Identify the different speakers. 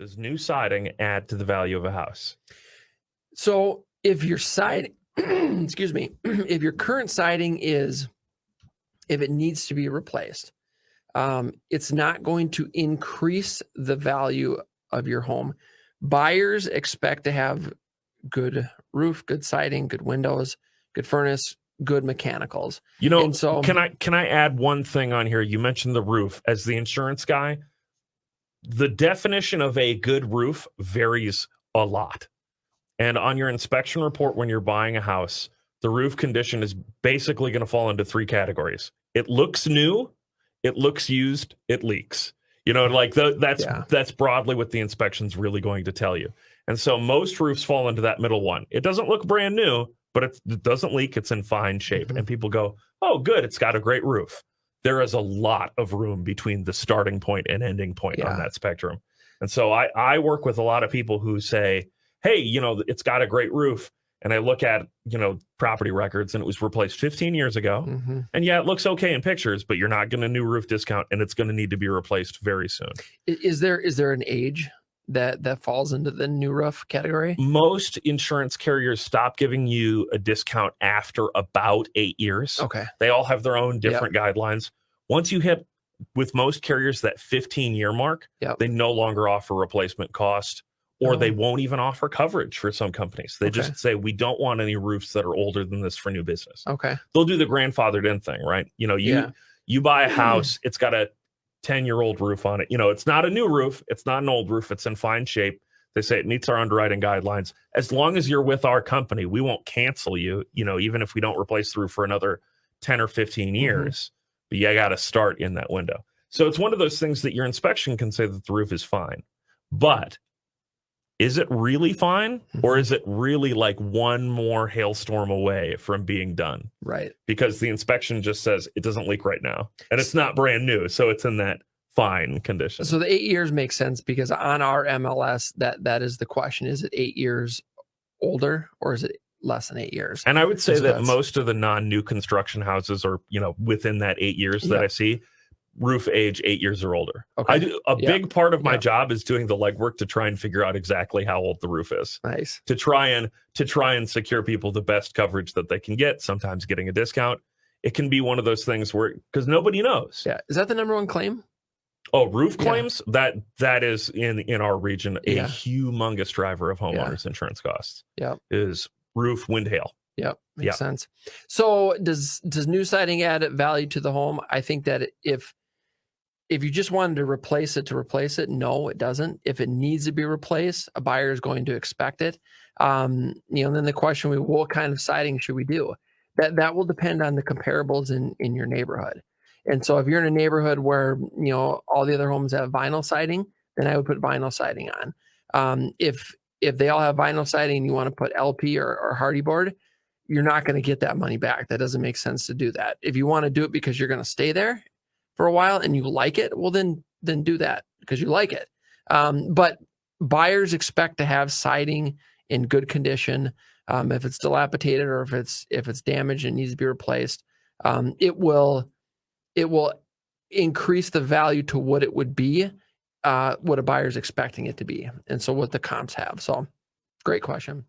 Speaker 1: Does new siding add to the value of a house?
Speaker 2: So if your siding, excuse me, if your current siding if it needs to be replaced, it's not going to increase the value of your home. Buyers expect to have good roof, good siding, good windows, good furnace, good mechanicals. And so
Speaker 1: can I add one thing on here? You mentioned the roof. As the insurance guy, the definition of a good roof varies a lot. And on your inspection report when you're buying a house, the roof condition is basically going to fall into three categories. It looks new, it looks used, it leaks. That's broadly what the inspection's really going to tell you. And so most roofs fall into that middle one. It doesn't look brand new, but it doesn't leak. It's in fine shape. Mm-hmm. And people go, oh, good, it's got a great roof. There is a lot of room between the starting point and ending point on that spectrum. And so I work with a lot of people who say, hey, it's got a great roof. And I look at, property records and it was replaced 15 years ago. Mm-hmm. And it looks okay in pictures, but you're not getting a new roof discount and it's going to need to be replaced very soon.
Speaker 2: Is there an age that falls into the new roof category?
Speaker 1: Most insurance carriers stop giving you a discount after about 8 years.
Speaker 2: Okay.
Speaker 1: They all have their own different guidelines. Once you hit, with most carriers, that 15-year mark, they no longer offer replacement cost. Or they won't even offer coverage for some companies. They just say, we don't want any roofs that are older than this for new business.
Speaker 2: Okay.
Speaker 1: They'll do the grandfathered in thing, right? You buy a house, it's got a 10-year-old roof on it. It's not a new roof. It's not an old roof. It's in fine shape. They say it meets our underwriting guidelines. As long as you're with our company, we won't cancel you, even if we don't replace the roof for another 10 or 15 years. But you got to start in that window. So it's one of those things that your inspection can say that the roof is fine. But is it really fine, or is it really like one more hailstorm away from being done?
Speaker 2: Right.
Speaker 1: Because the inspection just says it doesn't leak right now, and it's not brand new, so it's in that fine condition.
Speaker 2: So the 8 years makes sense because on our MLS, that is the question: is it 8 years older, or is it less than 8 years?
Speaker 1: And I would say that most of the non-new construction houses are, within that 8 years that I see. Roof age 8 years or older. Okay. I do a big part of my job is doing the legwork to try and figure out exactly how old the roof is.
Speaker 2: Nice.
Speaker 1: To try and secure people the best coverage that they can get, sometimes getting a discount. It can be one of those things where, because nobody knows.
Speaker 2: Yeah. Is that the number one claim?
Speaker 1: Oh, roof claims? That is in our region a humongous driver of homeowners insurance costs.
Speaker 2: Yeah.
Speaker 1: Is roof, wind, hail.
Speaker 2: Yep. Makes sense. So does new siding add value to the home? I think that if you just wanted to replace it, no, it doesn't. If it needs to be replaced, a buyer is going to expect it. Then the question will be, what kind of siding should we do? That will depend on the comparables in your neighborhood. And so if you're in a neighborhood where, all the other homes have vinyl siding, then I would put vinyl siding on. If they all have vinyl siding and you want to put LP or hardy board, you're not going to get that money back. That doesn't make sense to do that. If you want to do it because you're going to stay there for a while and you like it, well, then do that because you like it. But buyers expect to have siding in good condition. If it's dilapidated or if it's damaged and needs to be replaced, it will increase the value to what it would be, what a buyer's expecting it to be, and so what the comps have. So, great question.